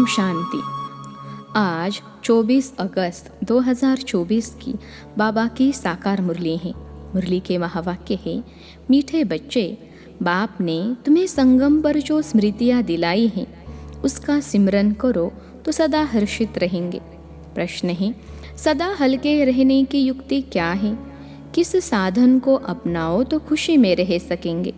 शांति। आज 24 अगस्त 2024 की बाबा की साकार मुरली है। मुरली के महावाक्य है, मीठे बच्चे, बाप ने तुम्हें संगम पर जो स्मृतियाँ दिलाई हैं उसका सिमरन करो तो सदा हर्षित रहेंगे। प्रश्न है, सदा हल्के रहने की युक्ति क्या है? किस साधन को अपनाओ तो खुशी में रह सकेंगे?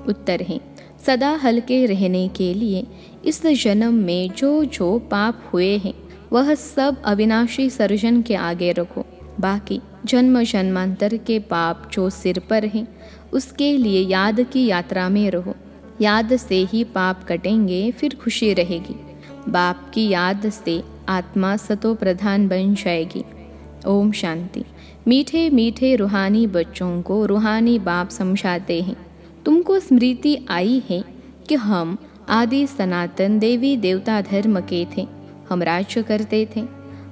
उत्तर है, सदा हल्के रहने के लिए इस जन्म में जो पाप हुए हैं वह सब अविनाशी सर्जन के आगे रखो। बाकी जन्म जन्मांतर के पाप जो सिर पर हैं उसके लिए याद की यात्रा में रहो। याद से ही पाप कटेंगे, फिर खुशी रहेगी। बाप की याद से आत्मा सतो प्रधान बन जाएगी। ओम शांति। मीठे मीठे रूहानी बच्चों को रूहानी बाप समझाते हैं, तुमको स्मृति आई है कि हम आदि सनातन देवी देवता धर्म के थे। हम राज्य करते थे,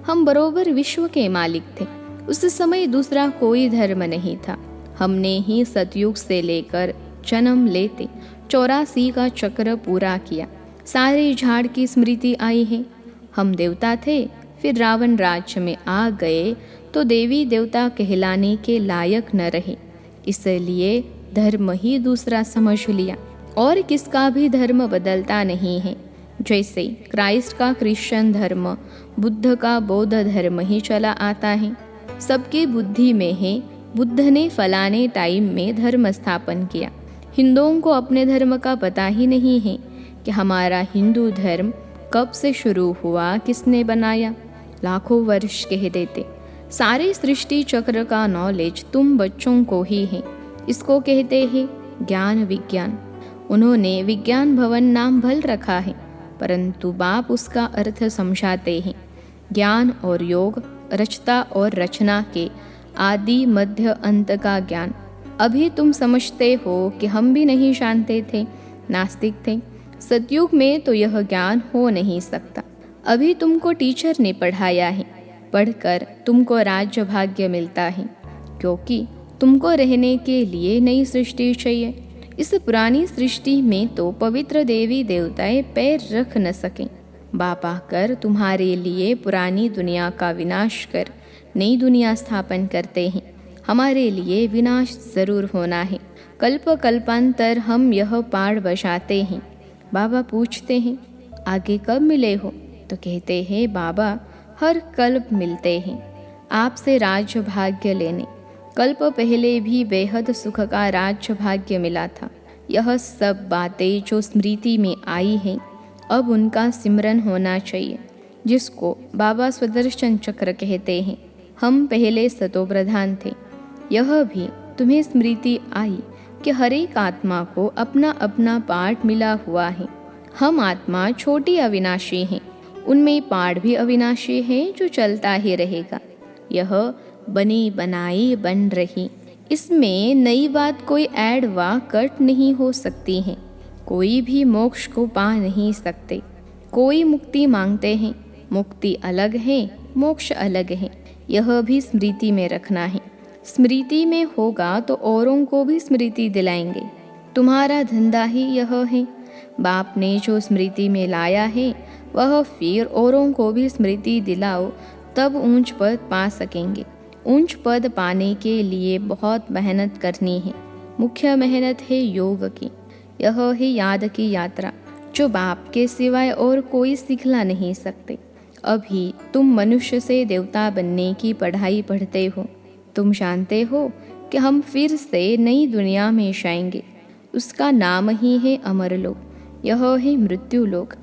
हम बरोबर विश्व के मालिक थे। उस समय दूसरा कोई धर्म नहीं था। हमने ही सतयुग से लेकर जन्म लेते 84 का चक्र पूरा किया। सारे झाड़ की स्मृति आई है। हम देवता थे, फिर रावण राज्य में आ गए तो देवी देवता कहलाने के लायक न रहे, इसलिए धर्म ही दूसरा समझ लिया और किसका भी धर्म बदलता नहीं है। जैसे क्राइस्ट का क्रिश्चियन धर्म, बुद्ध का बौद्ध धर्म ही चला आता है। सबकी बुद्धि में है, बुद्ध ने फलाने टाइम में धर्म स्थापन किया। हिंदुओं को अपने धर्म का पता ही नहीं है कि हमारा हिंदू धर्म कब से शुरू हुआ, किसने बनाया। लाखों वर्ष कह देते। सारे सृष्टि चक्र का नॉलेज तुम बच्चों को ही है। इसको कहते हैं ज्ञान विज्ञान। उन्होंने विज्ञान भवन नाम भल रखा है, परंतु बाप उसका अर्थ समझाते हैं। ज्ञान और योग, रचता और रचना के आदि मध्य अंत का ज्ञान। अभी तुम समझते हो कि हम भी नहीं जानते थे, नास्तिक थे। सतयुग में तो यह ज्ञान हो नहीं सकता। अभी तुमको टीचर ने पढ़ाया है, पढ़कर तुमको राज्य भाग्य मिलता है, क्योंकि तुमको रहने के लिए नई सृष्टि चाहिए। इस पुरानी सृष्टि में तो पवित्र देवी देवताएं पैर रख न सकें। बाप आकर तुम्हारे लिए पुरानी दुनिया का विनाश कर नई दुनिया स्थापन करते हैं। हमारे लिए विनाश जरूर होना है। कल्प कल्पांतर हम यह पाठ बजाते हैं। बाबा पूछते हैं, आगे कब मिले हो? तो कहते हैं, बाबा हर कल्प मिलते हैं आपसे राज्य भाग्य लेने। कल्प पहले भी बेहद सुख का राज्य भाग्य मिला था। यह सब बातें जो स्मृति में आई हैं, अब उनका सिमरन होना चाहिए, जिसको बाबा स्वदर्शन चक्र कहते हैं। हम पहले सतो प्रधान थे। यह भी तुम्हें स्मृति आई कि हर एक आत्मा को अपना अपना पार्ट मिला हुआ है। हम आत्मा छोटी अविनाशी हैं, उनमें पार्ट भी अविनाशी है जो चलता ही रहेगा। यह बनी बनाई बन रही, इसमें नई बात कोई ऐड व कट नहीं हो सकती है। कोई भी मोक्ष को पा नहीं सकते। कोई मुक्ति मांगते हैं, मुक्ति अलग है, मोक्ष अलग है। यह भी स्मृति में रखना है। स्मृति में होगा तो औरों को भी स्मृति दिलाएंगे। तुम्हारा धंधा ही यह है। बाप ने जो स्मृति में लाया है वह फिर औरों को भी स्मृति दिलाओ, तब ऊंच पद पा सकेंगे। ऊंच पद पाने के लिए बहुत मेहनत करनी है। मुख्य मेहनत है योग की। यह है याद की यात्रा, जो बाप के सिवाय और कोई सिखला नहीं सकते। अभी तुम मनुष्य से देवता बनने की पढ़ाई पढ़ते हो। तुम जानते हो कि हम फिर से नई दुनिया में जाएंगे। उसका नाम ही है अमरलोक। यह है मृत्यु लोक।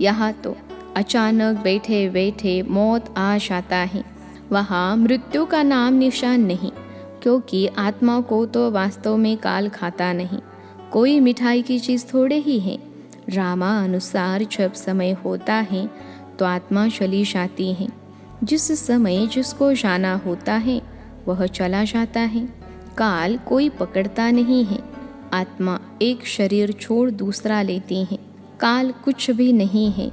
यहाँ तो अचानक बैठे बैठे मौत आ जाता है। वहाँ मृत्यु का नाम निशान नहीं, क्योंकि आत्मा को तो वास्तव में काल खाता नहीं। कोई मिठाई की चीज़ थोड़े ही है। ड्रामा अनुसार जब समय होता है तो आत्मा चली जाती है। जिस समय जिसको जाना होता है वह चला जाता है। काल कोई पकड़ता नहीं है। आत्मा एक शरीर छोड़ दूसरा लेती है। काल कुछ भी नहीं है।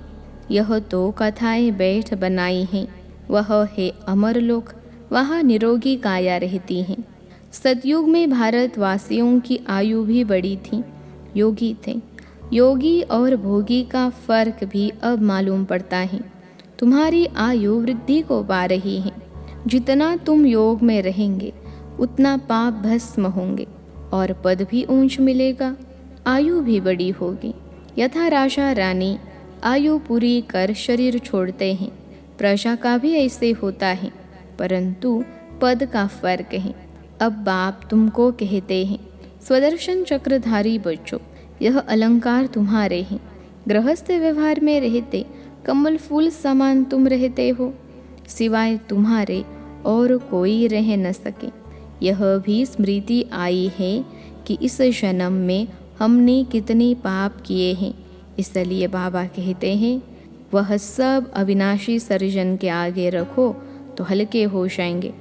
यह तो कथाएं बैठ बनाई हैं। वह है अमरलोक। वहाँ निरोगी काया रहती है। सतयुग में भारतवासियों की आयु भी बड़ी थी। योगी थे। योगी और भोगी का फर्क भी अब मालूम पड़ता है। तुम्हारी आयु वृद्धि को पा रही है। जितना तुम योग में रहेंगे उतना पाप भस्म होंगे और पद भी ऊंच मिलेगा, आयु भी बड़ी होगी। यथा राजा रानी आयु पूरी कर शरीर छोड़ते हैं, प्रजा का भी ऐसे होता है, परंतु पद का फर्क है। अब बाप तुमको कहते हैं, स्वदर्शन चक्रधारी बच्चों, यह अलंकार तुम्हारे हैं। गृहस्थ व्यवहार में रहते कमल फूल समान तुम रहते हो, सिवाय तुम्हारे और कोई रह न सके। यह भी स्मृति आई है कि इस जन्म में हमने कितने पाप किए हैं। इसलिए बाबा कहते हैं, वह सब अविनाशी सर्जन के आगे रखो तो हल्के हो जाएंगे।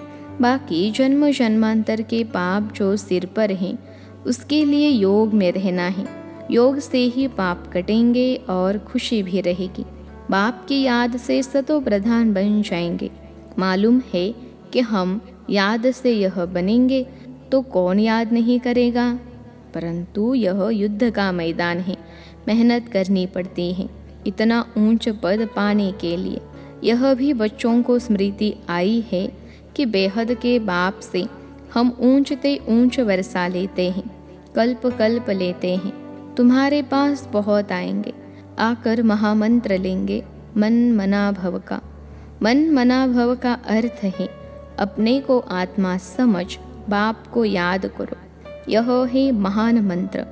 बाकी जन्म जन्मांतर के पाप जो सिर पर हैं उसके लिए योग में रहना है। योग से ही पाप कटेंगे और खुशी भी रहेगी। बाप की याद से सतो प्रधान बन जाएंगे। मालूम है कि हम याद से यह बनेंगे तो कौन याद नहीं करेगा, परंतु यह युद्ध का मैदान है, मेहनत करनी पड़ती है इतना ऊंच पद पाने के लिए। यह भी बच्चों को स्मृति आई है कि बेहद के बाप से हम ऊंचते ऊंच वर्षा लेते हैं, कल्प कल्प लेते हैं। तुम्हारे पास बहुत आएंगे, आकर महामंत्र लेंगे मन मना भव का। मन मना भव का अर्थ है अपने को आत्मा समझ बाप को याद करो। यह है महान मंत्र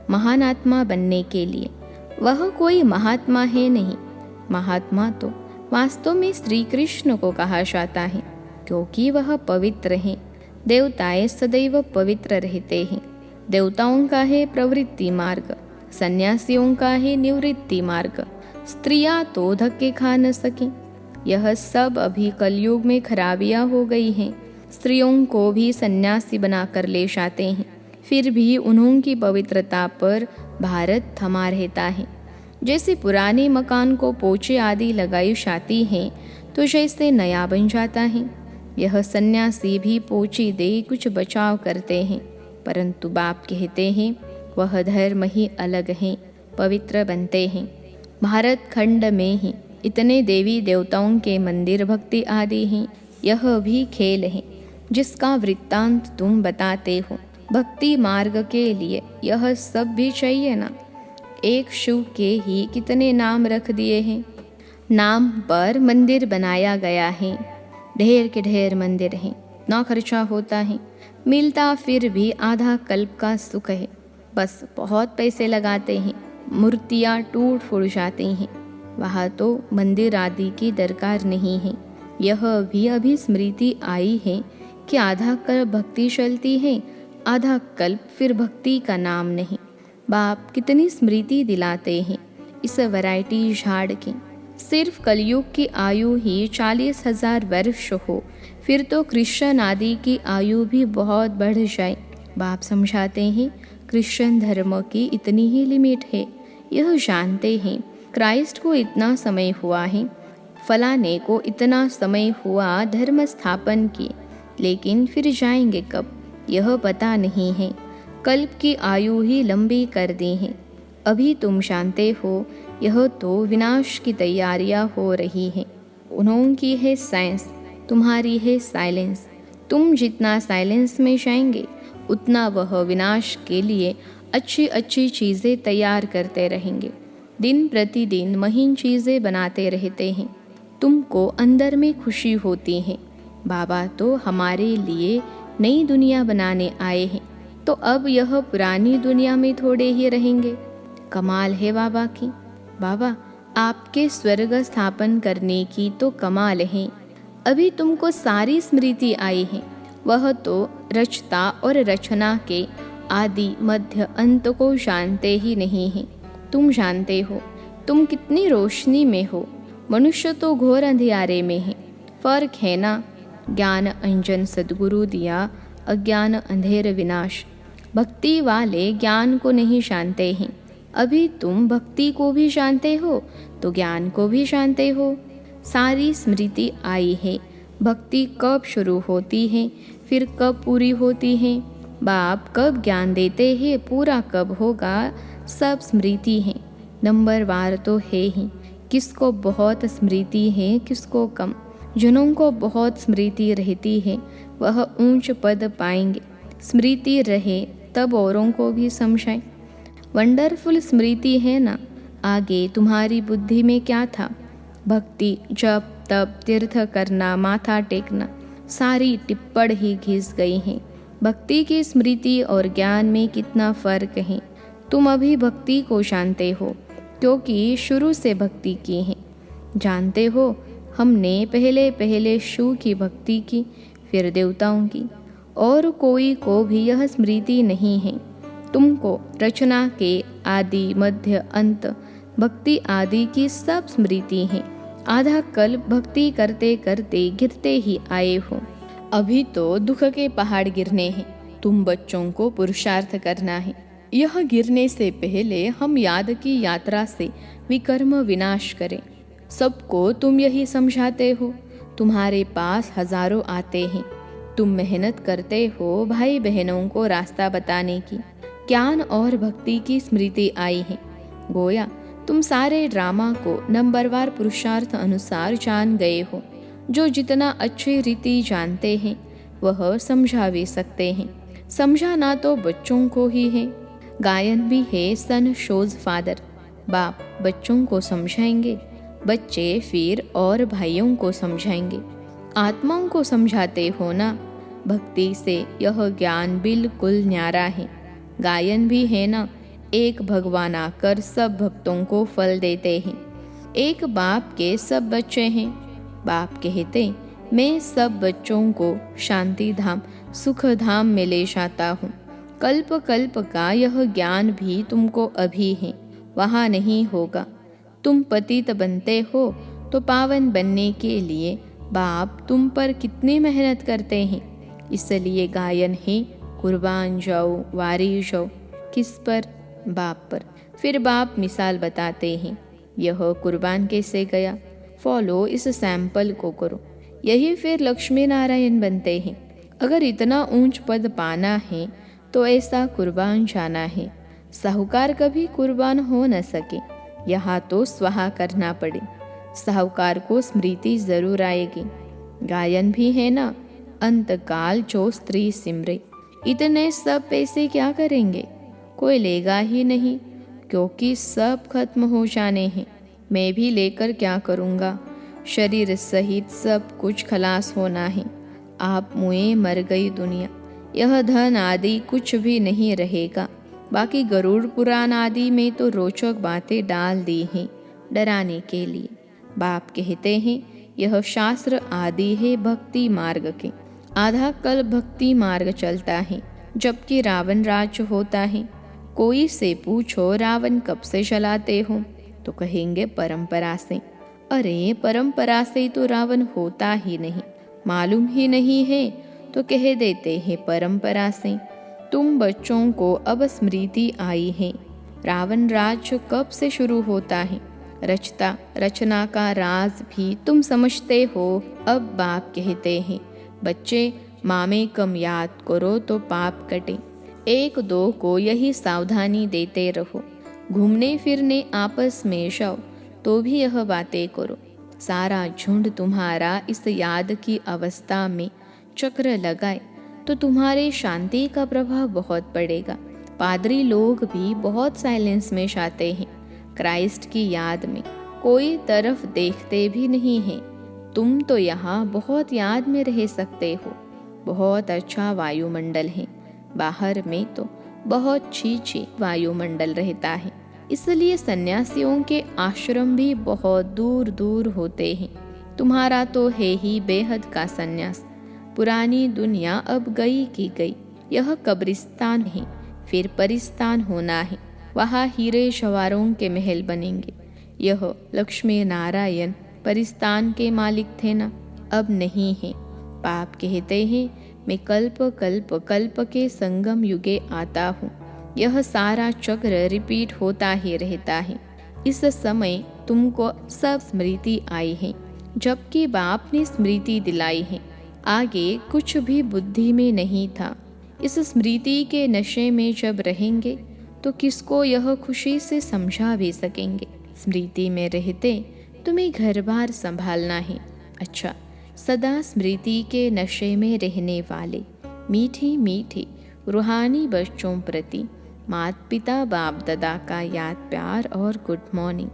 महान आत्मा बनने के लिए। वह कोई महात्मा है नहीं, महात्मा तो वास्तव में श्री कृष्ण को कहा जाता है, क्योंकि वह पवित्र हैं। देवताएं सदैव पवित्र रहते हैं। देवताओं का है प्रवृत्ति मार्ग, सन्यासियों का है निवृत्ति मार्ग। स्त्रियां तो धक्के खा न सकें। यह सब अभी कलयुग में खराबियां हो गई हैं। स्त्रियों को भी सन्यासी बनाकर ले जाते हैं, फिर भी उन्हों की पवित्रता पर भारत थमा रहता है। जैसे पुराने मकान को पोचे आदि लगाई जाती हैं तो जैसे नया बन जाता है। यह सन्यासी भी पोची दे कुछ बचाव करते हैं, परंतु बाप कहते हैं वह धर्म ही अलग है, पवित्र बनते हैं। भारत खंड में ही इतने देवी देवताओं के मंदिर भक्ति आदि हैं। यह भी खेल है जिसका वृत्तांत तुम बताते हो। भक्ति मार्ग के लिए यह सब भी चाहिए ना। एक शिव के ही कितने नाम रख दिए हैं। नाम पर मंदिर बनाया गया है, ढेर के ढेर मंदिर हैं, ना खर्चा होता है, मिलता फिर भी आधा कल्प का सुख है। बस बहुत पैसे लगाते हैं, मूर्तियाँ टूट फूट जाती हैं। वहाँ तो मंदिर आदि की दरकार नहीं है। यह भी अभी स्मृति आई है कि आधा कल्प भक्ति चलती है, आधा कल्प फिर भक्ति का नाम नहीं। बाप कितनी स्मृति दिलाते हैं इस वैरायटी झाड़ की। सिर्फ कलयुग की आयु ही 40,000 वर्ष हो, फिर तो कृष्ण आदि की आयु भी बहुत बढ़ जाए। बाप समझाते हैं कृष्ण धर्म की इतनी ही लिमिट है। यह जानते हैं क्राइस्ट को इतना समय हुआ है, फलाने को इतना समय हुआ धर्म स्थापन किए, लेकिन फिर जाएंगे कब यह पता नहीं है। कल्प की आयु ही लंबी कर दी है। अभी तुम जानते हो यह तो विनाश की तैयारियां हो रही हैं। उन्हों की है साइंस, तुम्हारी है साइलेंस। तुम जितना साइलेंस में जाएंगे उतना वह विनाश के लिए अच्छी अच्छी चीज़ें तैयार करते रहेंगे। दिन प्रतिदिन महीन चीज़ें बनाते रहते हैं। तुमको अंदर में खुशी होती है। बाबा तो हमारे लिए नई दुनिया बनाने आए हैं, तो अब यह पुरानी दुनिया में थोड़े ही रहेंगे। कमाल है बाबा की। बाबा आपके स्वर्ग स्थापन करने की तो कमाल है। अभी तुमको सारी स्मृति आई है। वह तो रचता और रचना के आदि मध्य अंत को जानते ही नहीं है। तुम जानते हो तुम कितनी रोशनी में हो, मनुष्य तो घोर अंधियारे में है। फर्क है ना। ज्ञान अंजन सद्गुरु दिया, अज्ञान अंधेर विनाश। भक्ति वाले ज्ञान को नहीं जानते हैं। अभी तुम भक्ति को भी जानते हो तो ज्ञान को भी जानते हो। सारी स्मृति आई है। भक्ति कब शुरू होती है, फिर कब पूरी होती है। बाप कब ज्ञान देते हैं, पूरा कब होगा, सब स्मृति है, नंबरवार तो है ही। किसको बहुत स्मृति है, किसको कम। जिन्हों को बहुत स्मृति रहती है वह ऊंच पद पाएंगे। स्मृति रहे तब औरों को भी समझाएं। वंडरफुल स्मृति है ना। आगे तुम्हारी बुद्धि में क्या था? भक्ति, जप, तप, तीर्थ करना, माथा टेकना, सारी टिप्पण ही घिस गई हैं। भक्ति की स्मृति और ज्ञान में कितना फर्क है। तुम अभी भक्ति को जानते हो क्योंकि शुरू से भक्ति की है। जानते हो, हमने पहले पहले शिव की भक्ति की, फिर देवताओं की, और कोई को भी यह स्मृति नहीं है। तुमको रचना के आदि मध्य अंत भक्ति आदि की सब स्मृति है। आधा कल्प भक्ति करते करते गिरते ही आए हो। अभी तो दुख के पहाड़ गिरने हैं। तुम बच्चों को पुरुषार्थ करना है। यह गिरने से पहले हम याद की यात्रा से विकर्म विनाश करें। सबको तुम यही समझाते हो। तुम्हारे पास हजारों आते हैं। तुम मेहनत करते हो भाई बहनों को रास्ता बताने की। ज्ञान और भक्ति की स्मृति आई है। गोया तुम सारे ड्रामा को नंबरवार पुरुषार्थ अनुसार जान गए हो। जो जितना अच्छी रीति जानते हैं वह समझा भी सकते हैं। समझाना तो बच्चों को ही है। गायन भी है सन शोज फादर। बाप बच्चों को समझाएंगे, बच्चे फिर और भाइयों को समझाएंगे। आत्माओं को समझाते हो ना। भक्ति से यह ज्ञान बिल्कुल न्यारा है। गायन भी है ना। एक भगवान आकर सब भक्तों को फल देते हैं। एक बाप के सब बच्चे हैं। बाप कहते, मैं सब बच्चों को शांति धाम सुख धाम में ले जाता हूँ। कल्प कल्प का यह ज्ञान भी तुमको अभी है, वहाँ नहीं होगा। तुम पतित बनते हो तो पावन बनने के लिए बाप तुम पर कितनी मेहनत करते हैं। इसलिए गायन है, कुर्बान जाओ, वारी जाओ। किस पर? बाप पर। फिर बाप मिसाल बताते हैं, यह कुर्बान कैसे गया, फॉलो इस सैंपल को करो। यही फिर लक्ष्मी नारायण बनते हैं। अगर इतना ऊंच पद पाना है तो ऐसा कुर्बान जाना है। साहूकार कभी कुर्बान हो न सके, यहाँ तो स्वाहा करना पड़े। साहूकार को स्मृति जरूर आएगी। गायन भी है ना, अंतकाल जो स्त्री सिमरे। इतने सब पैसे क्या करेंगे? कोई लेगा ही नहीं, क्योंकि सब खत्म हो जाने हैं। मैं भी लेकर क्या करूँगा? शरीर सहित सब कुछ खलास होना है। आप मुए मर गई दुनिया। यह धन आदि कुछ भी नहीं रहेगा। बाकी गरुड़ पुराण आदि में तो रोचक बातें डाल दी हैं डराने के लिए। बाप कहते हैं, यह शास्त्र आदि है भक्ति मार्ग के। आधा कल भक्ति मार्ग चलता है, जबकि रावण राज्य होता है। कोई से पूछो रावण कब से चलाते हो, तो कहेंगे परंपरा से। अरे परंपरा से तो रावण होता ही नहीं। मालूम ही नहीं है तो कह देते हैं परंपरा से। तुम बच्चों को अब स्मृति आई है। रावण राज्य कब से शुरू होता है, रचना का राज भी तुम समझते हो। अब बाप कहते हैं, बच्चे मामे कम याद करो तो पाप कटे। एक दो को यही सावधानी देते रहो। घूमने फिरने आपस में जाओ तो भी यह बातें करो। सारा झुंड तुम्हारा इस याद की अवस्था में चक्र लगाए तो तुम्हारे शांति का प्रभाव बहुत पड़ेगा। पादरी लोग भी बहुत साइलेंस में जाते हैं, क्राइस्ट की याद में। कोई तरफ देखते भी नहीं है। तुम तो यहाँ बहुत याद में रह सकते हो। बहुत अच्छा वायुमंडल है। बाहर में तो बहुत छी वायुमंडल रहता है। इसलिए सन्यासियों के आश्रम भी बहुत दूर दूर होते हैं। तुम्हारा तो है ही बेहद का सन्यास। पुरानी दुनिया अब गई की गई। यह कब्रिस्तान है, फिर परिस्तान होना है। वहाँ हीरे जवाहरों के महल बनेंगे। यह लक्ष्मी नारायण परिस्तान के मालिक थे ना, अब नहीं है। पाप कहते हैं, मैं कल्प कल्प कल्प के संगम युगे आता हूँ। यह सारा चक्र रिपीट होता ही रहता है। इस समय तुमको सब स्मृति आई है, जबकि बाप ने स्मृति दिलाई है। आगे कुछ भी बुद्धि में नहीं था। इस स्मृति के नशे में जब रहेंगे तो किसको यह खुशी से समझा भी सकेंगे। स्मृति में रहते तुम्हें घर बार संभालना है। अच्छा, सदा स्मृति के नशे में रहने वाले मीठे मीठे रूहानी बच्चों प्रति माता पिता बाप दादा का याद प्यार और गुड मॉर्निंग।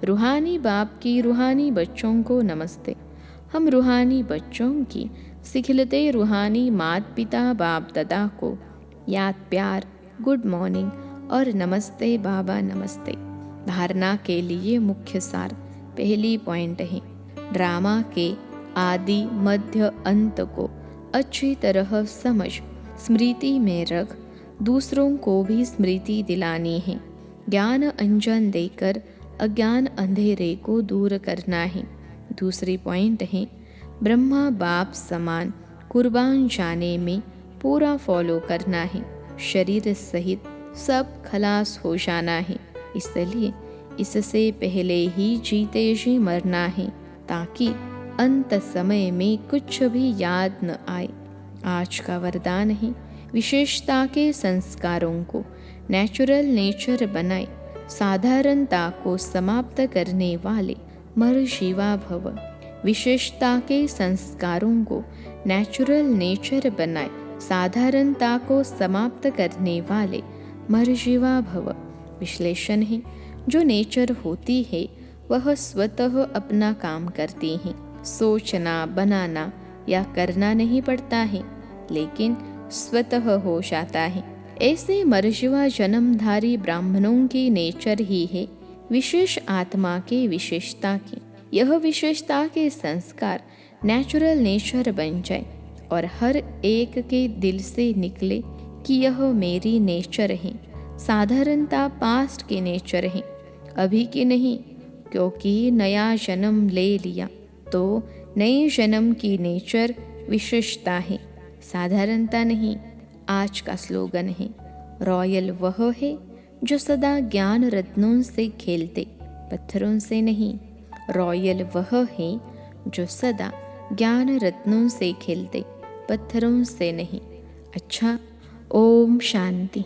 रूहानी बाप की रूहानी बच्चों को नमस्ते। हम रूहानी बच्चों की सिखलते रूहानी माता पिता बाप दादा को याद प्यार, गुड मॉर्निंग और नमस्ते बाबा नमस्ते। धारणा के लिए मुख्य सार पहली पॉइंट है, ड्रामा के आदि मध्य अंत को अच्छी तरह समझ स्मृति में रख दूसरों को भी स्मृति दिलानी है। ज्ञान अंजन देकर अज्ञान अंधेरे को दूर करना है। दूसरी पॉइंट है, ब्रह्मा बाप समान कुर्बान जाने में पूरा फॉलो करना है। शरीर सहित सब खलास हो जाना है, इसलिए इससे पहले ही जीते जी मरना है ताकि अंत समय में कुछ भी याद न आए। आज का वरदान है, विशेषता के संस्कारों को नेचुरल नेचर बनाए, साधारणता को समाप्त करने वाले मरजीवा भव। विशेषता के संस्कारों को नेचुरल नेचर बनाए, साधारणता को समाप्त करने वाले मरजीवा भव। विश्लेषण है, जो नेचर होती है वह स्वतः अपना काम करती है। सोचना, बनाना या करना नहीं पड़ता है, लेकिन स्वतः हो जाता है। ऐसे मरजीवा जन्मधारी ब्राह्मणों की नेचर ही है विशेष आत्मा की विशेषता की। यह विशेषता के संस्कार नेचुरल नेचर बन जाए और हर एक के दिल से निकले कि यह मेरी नेचर है। साधारणता पास्ट की नेचर है, अभी की नहीं, क्योंकि नया जन्म ले लिया तो नए जन्म की नेचर विशेषता है, साधारणता नहीं। आज का स्लोगन है, रॉयल वह है जो सदा ज्ञान रत्नों से खेलते, पत्थरों से नहीं। रॉयल वह है जो सदा ज्ञान रत्नों से खेलते, पत्थरों से नहीं। अच्छा, ओम शांति।